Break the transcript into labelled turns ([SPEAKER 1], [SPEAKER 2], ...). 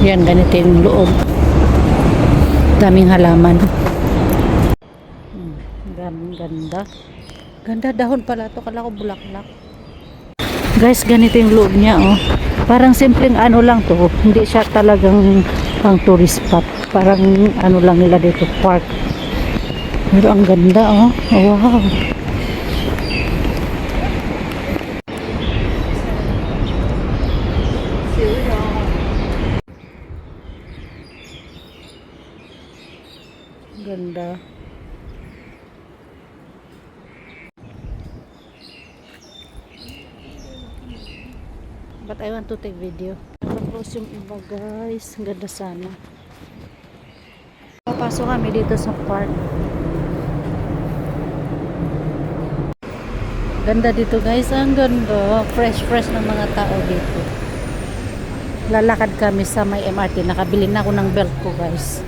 [SPEAKER 1] Yan, ganito yung loob. Daming halaman. Ganda. Ganda dahon pala to. Kala ko bulaklak. Guys, ganito yung loob niya, oh. Parang simpleng ano lang to. Hindi siya talagang pang tourist spot. Parang ano lang nila dito, park. Pero ang ganda, oh. Oh, wow. Ganda. But I want to take video. Tapos yung iba, guys. Ang ganda sana. Papasok kami dito sa park. Ganda dito, guys. Ang ganda. Fresh ng mga tao dito. Lalakad kami sa may MRT. Nakabili na ako ng belt ko, guys.